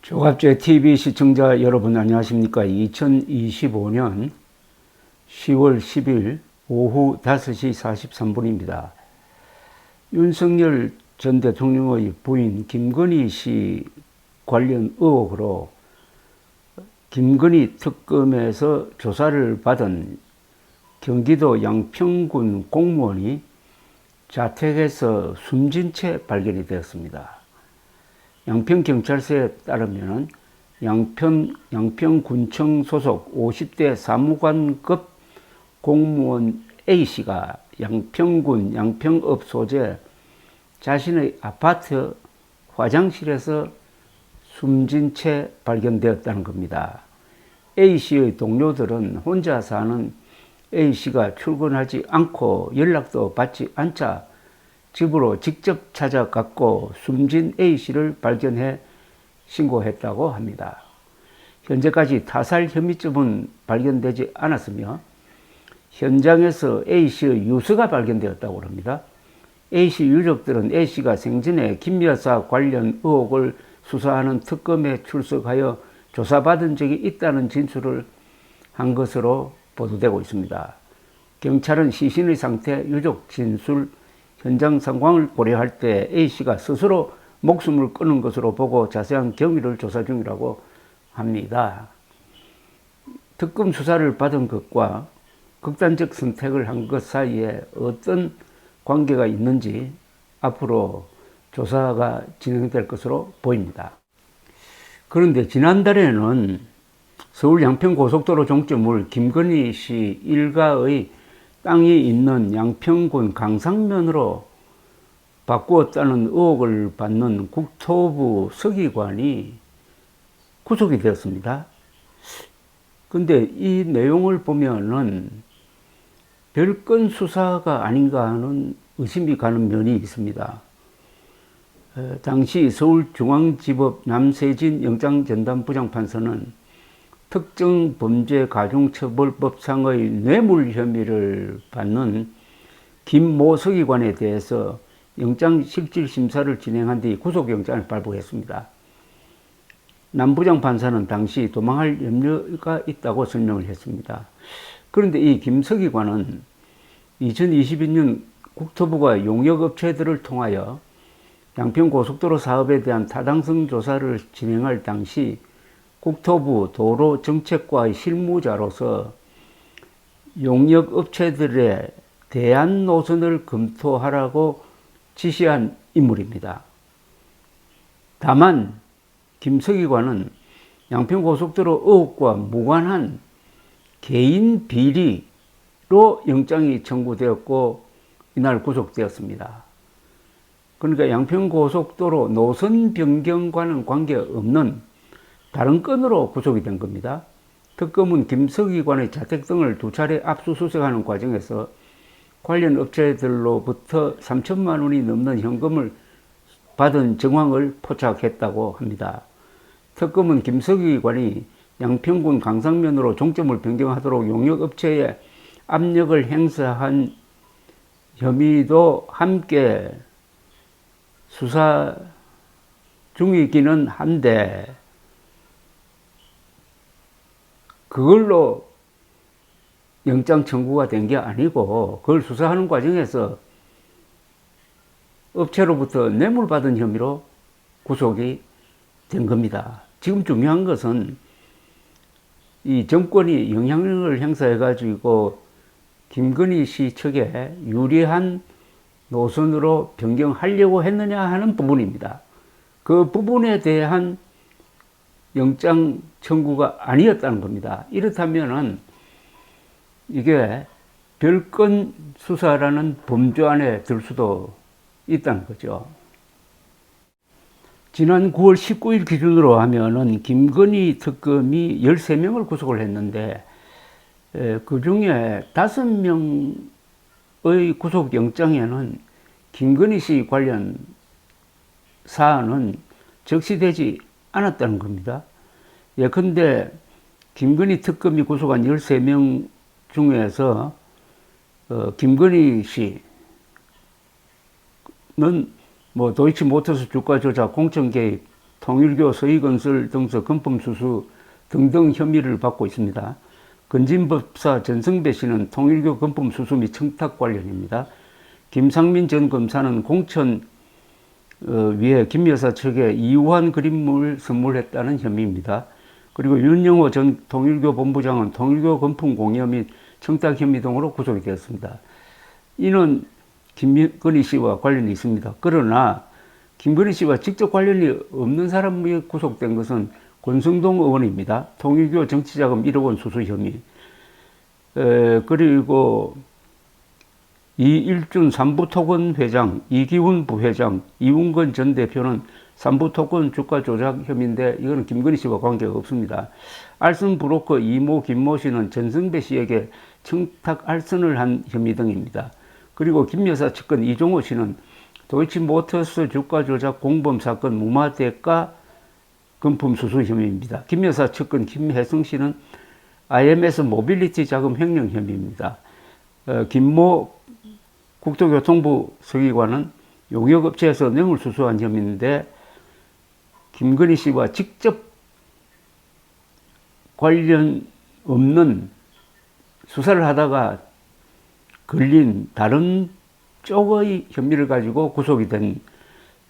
조갑제 TV 시청자 여러분 안녕하십니까? 2025년 10월 10일 오후 5시 43분입니다. 윤석열 전 대통령의 부인 김건희 씨 관련 의혹으로 김건희 특검에서 조사를 받은 경기도 양평군 공무원이 자택에서 숨진 채 발견이 되었습니다. 양평경찰서에 따르면 양평군청 소속 50대 사무관급 공무원 A씨가 양평군 양평읍 소재 자신의 아파트 화장실에서 숨진 채 발견되었다는 겁니다. A씨의 동료들은 혼자 사는 A씨가 출근하지 않고 연락도 받지 않자 집으로 직접 찾아갔고 숨진 A씨를 발견해 신고했다고 합니다. 현재까지 타살 혐의점은 발견되지 않았으며 현장에서 A씨의 유서가 발견되었다고 합니다. A씨 유족들은 A씨가 생전에 김 여사 관련 의혹을 수사하는 특검에 출석하여 조사받은 적이 있다는 진술을 한 것으로 보도되고 있습니다. 경찰은 시신의 상태, 유족 진술, 현장 상황을 고려할 때 A씨가 스스로 목숨을 끊은 것으로 보고 자세한 경위를 조사 중이라고 합니다. 특검 수사를 받은 것과 극단적 선택을 한 것 사이에 어떤 관계가 있는지 앞으로 조사가 진행될 것으로 보입니다. 그런데 지난달에는 서울 양평고속도로 종점을 김건희 씨 일가의 땅이 있는 양평군 강상면으로 바꾸었다는 의혹을 받는 국토부 서기관이 구속이 되었습니다. 근데 이 내용을 보면은 별건 수사가 아닌가 하는 의심이 가는 면이 있습니다. 당시 서울중앙지법 남세진 영장전담부장판사는 특정범죄가중처벌법상의 뇌물 혐의를 받는 김모 서기관에 대해서 영장실질심사를 진행한 뒤 구속영장을 발부했습니다. 남 부장판사는 당시 도망할 염려가 있다고 설명을 했습니다. 그런데 이 김 서기관은 2022년 국토부가 용역업체들을 통하여 양평고속도로 사업에 대한 타당성 조사를 진행할 당시 국토부 도로정책과의 실무자로서 용역업체들의 대안 노선을 검토하라고 지시한 인물입니다. 다만 김 서기관은 양평고속도로 의혹과 무관한 개인 비리로 영장이 청구되었고 이날 구속되었습니다. 그러니까 양평고속도로 노선 변경과는 관계없는 다른 건으로 구속이 된 겁니다. 특검은 김 서기관의 자택 등을 두 차례 압수수색하는 과정에서 관련 업체들로부터 3천만 원이 넘는 현금을 받은 정황을 포착했다고 합니다. 특검은 김 서기관이 양평군 강상면으로 종점을 변경하도록 용역업체에 압력을 행사한 혐의도 함께 수사 중이기는 한데 그걸로 영장 청구가 된 게 아니고 그걸 수사하는 과정에서 업체로부터 뇌물 받은 혐의로 구속이 된 겁니다. 지금 중요한 것은 이 정권이 영향력을 행사해 가지고 김건희 씨 측에 유리한 노선으로 변경하려고 했느냐 하는 부분입니다. 그 부분에 대한 영장 청구가 아니었다는 겁니다. 이렇다면은 이게 별건 수사라는 범주 안에 들 수도 있다는 거죠. 지난 9월 19일 기준으로 하면은 김건희 특검이 13명을 구속을 했는데 그 중에 5명의 구속영장에는 김건희 씨 관련 사안은 적시되지 않았다는 겁니다. 예컨대 김건희 특검이 구속한 13명 중에서 김건희 씨는 뭐 도이치모터스 주가 조작, 공천 개입, 통일교, 서희건설 등서 건품수수 등등 혐의를 받고 있습니다. 건진법사 전성배 씨는 통일교 건품수수 및 청탁 관련입니다. 김상민 전 검사는 공천 위에 김 여사 측에 이우한 그림을 선물했다는 혐의입니다. 그리고 윤영호 전 통일교 본부장은 통일교 건품 공여 및 청탁 혐의 등으로 구속이 되었습니다. 이는 김건희 씨와 관련이 있습니다. 그러나 김건희 씨와 직접 관련이 없는 사람이 구속된 것은 권성동 의원입니다. 통일교 정치자금 1억 원 수수 혐의. 그리고 이일준 삼부토건 회장, 이기훈 부회장, 이웅건 전 대표는 삼부토건 주가 조작 혐의인데 이거는 김건희 씨와 관계가 없습니다. 알선 브로커 이모 김모 씨는 전성배 씨에게 청탁 알선을 한 혐의 등입니다. 그리고 김 여사 측근 이종호 씨는 도이치모터스 주가 조작 공범 사건 무마대가 금품 수수 혐의입니다. 김 여사 측근 김혜성 씨는 IMS 모빌리티 자금 횡령 혐의입니다. 김모 국토교통부 서기관은 용역업체에서 뇌물 수수한 혐의인데 김건희 씨와 직접 관련 없는 수사를 하다가 걸린 다른 쪽의 혐의를 가지고 구속이 된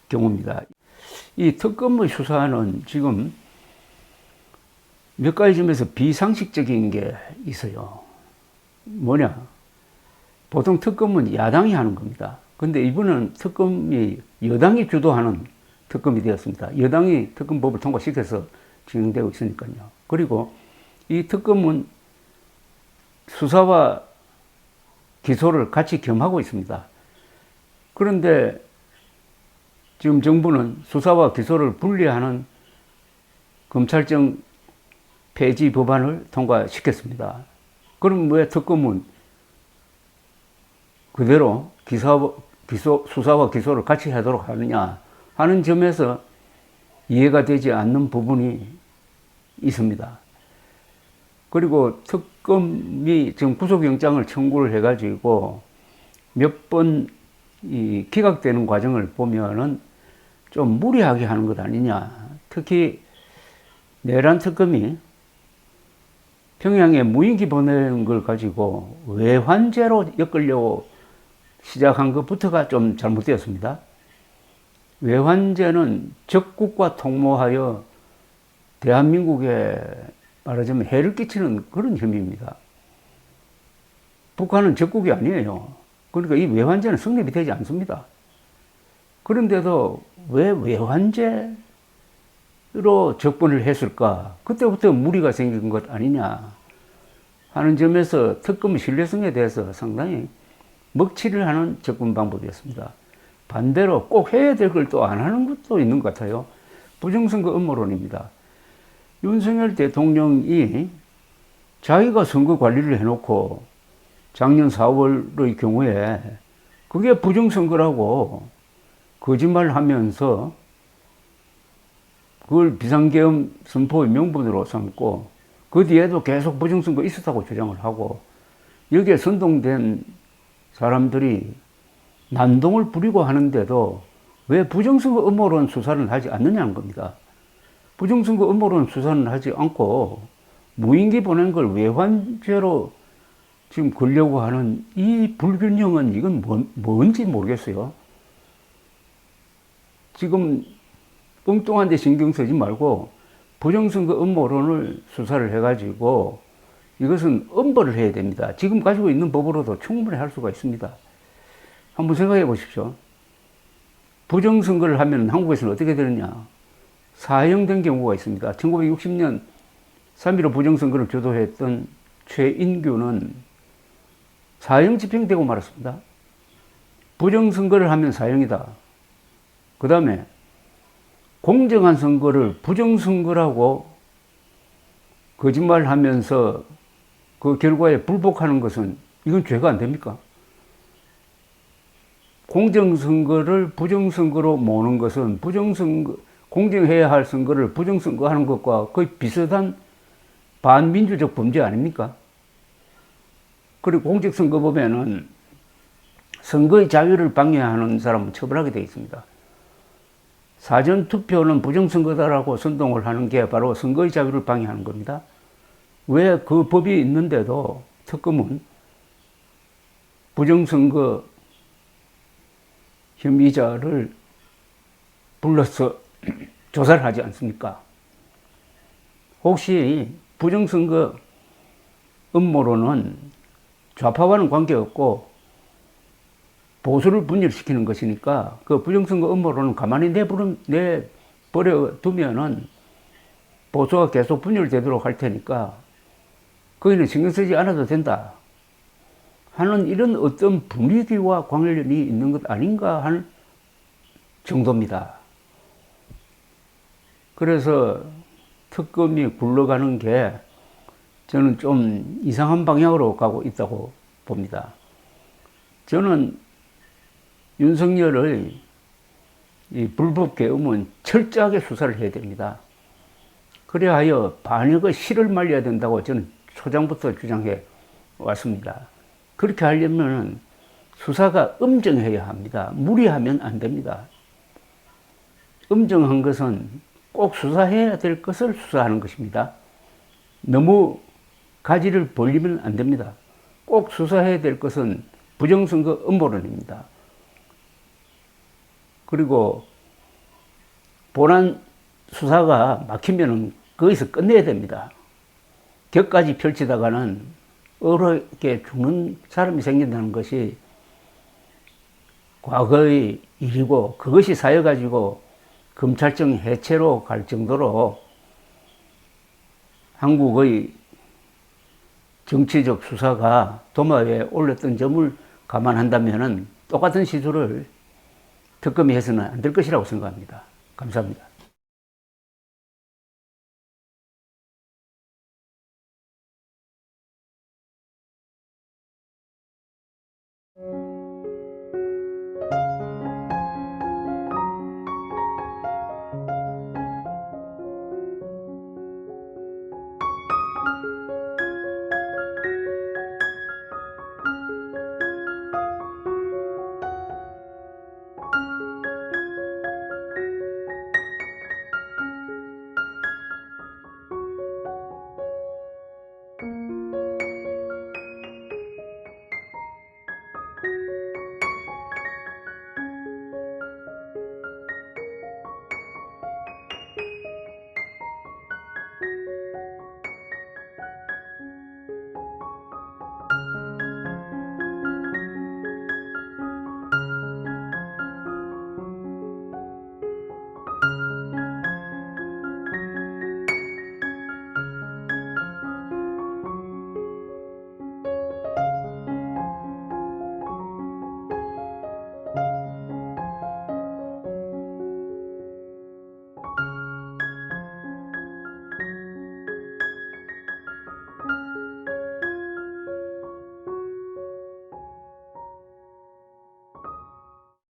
경우입니다. 이 특검의 수사는 지금 몇 가지 점에서 비상식적인 게 있어요. 뭐냐? 보통 특검은 야당이 하는 겁니다. 근데 이번은 특검이 여당이 주도하는 특검이 되었습니다. 여당이 특검법을 통과시켜서 진행되고 있으니까요. 그리고 이 특검은 수사와 기소를 같이 겸하고 있습니다. 그런데 지금 정부는 수사와 기소를 분리하는 검찰청 폐지 법안을 통과시켰습니다. 그럼 왜 특검은 그대로 수사와 기소를 같이 하도록 하느냐 하는 점에서 이해가 되지 않는 부분이 있습니다. 그리고 특검이 지금 구속영장을 청구를 해가지고 몇 번 기각되는 과정을 보면은 좀 무리하게 하는 것 아니냐. 특히 내란 특검이 평양에 무인기 보내는 걸 가지고 외환죄로 엮으려고 시작한 것부터가 좀 잘못되었습니다. 외환죄는 적국과 통모하여 대한민국에 말하자면 해를 끼치는 그런 혐의입니다. 북한은 적국이 아니에요. 그러니까 이 외환죄는 성립이 되지 않습니다. 그런데도 왜 외환죄로 접근을 했을까? 그때부터 무리가 생긴 것 아니냐 하는 점에서 특검의 신뢰성에 대해서 상당히 먹칠을 하는 접근 방법이었습니다. 반대로 꼭 해야 될 걸 또 안 하는 것도 있는 것 같아요. 부정선거 음모론입니다. 윤석열 대통령이 자기가 선거 관리를 해놓고 작년 4월의 경우에 그게 부정선거라고 거짓말을 하면서 그걸 비상계엄 선포의 명분으로 삼고 그 뒤에도 계속 부정선거 있었다고 주장을 하고 여기에 선동된 사람들이 난동을 부리고 하는데도 왜 부정선거 음모론 수사를 하지 않느냐는 겁니다. 부정선거 음모론 수사는 하지 않고 무인기 보낸 걸 외환죄로 지금 걸려고 하는 이 불균형은 이건 뭔지 모르겠어요. 지금 엉뚱한 데 신경 쓰지 말고 부정선거 음모론을 수사를 해가지고 이것은 엄벌을 해야 됩니다. 지금 가지고 있는 법으로도 충분히 할 수가 있습니다. 한번 생각해 보십시오. 부정선거를 하면 한국에서는 어떻게 되느냐. 사형된 경우가 있습니다. 1960년 3.15 부정선거를 주도했던 최인규는 사형 집행되고 말았습니다. 부정선거를 하면 사형이다. 그 다음에 공정한 선거를 부정선거라고 거짓말하면서 그 결과에 불복하는 것은 이건 죄가 안 됩니까? 공정선거를 부정선거로 모는 것은 공정해야 할 선거를 부정선거 하는 것과 거의 비슷한 반민주적 범죄 아닙니까? 그리고 공직선거법에는 선거의 자유를 방해하는 사람은 처벌하게 되어 있습니다. 사전투표는 부정선거다라고 선동을 하는 게 바로 선거의 자유를 방해하는 겁니다. 왜 그 법이 있는데도 특검은 부정선거 혐의자를 불러서 조사를 하지 않습니까? 혹시 부정선거 음모론은 좌파와는 관계없고 보수를 분열시키는 것이니까 그 부정선거 음모론은 가만히 내버려 두면은 보수가 계속 분열되도록 할 테니까 거기는 신경 쓰지 않아도 된다 하는 이런 어떤 분위기와 관련이 있는 것 아닌가 하는 정도입니다. 그래서 특검이 굴러가는 게 저는 좀 이상한 방향으로 가고 있다고 봅니다. 저는 윤석열의 이 불법 계엄은 철저하게 수사를 해야 됩니다. 그래야 하여 반역의 실을 말려야 된다고 저는 초장부터 주장해 왔습니다. 그렇게 하려면 수사가 엄정해야 합니다. 무리하면 안 됩니다. 엄정한 것은 꼭 수사해야 될 것을 수사하는 것입니다. 너무 가지를 벌리면 안 됩니다. 꼭 수사해야 될 것은 부정선거 음모론입니다. 그리고 본안 수사가 막히면 거기서 끝내야 됩니다. 격까지 펼치다가는 어렵게 죽는 사람이 생긴다는 것이 과거의 일이고 그것이 쌓여가지고 검찰청 해체로 갈 정도로 한국의 정치적 수사가 도마 위에 올랐던 점을 감안한다면 똑같은 시도를 특검이 해서는 안 될 것이라고 생각합니다. 감사합니다.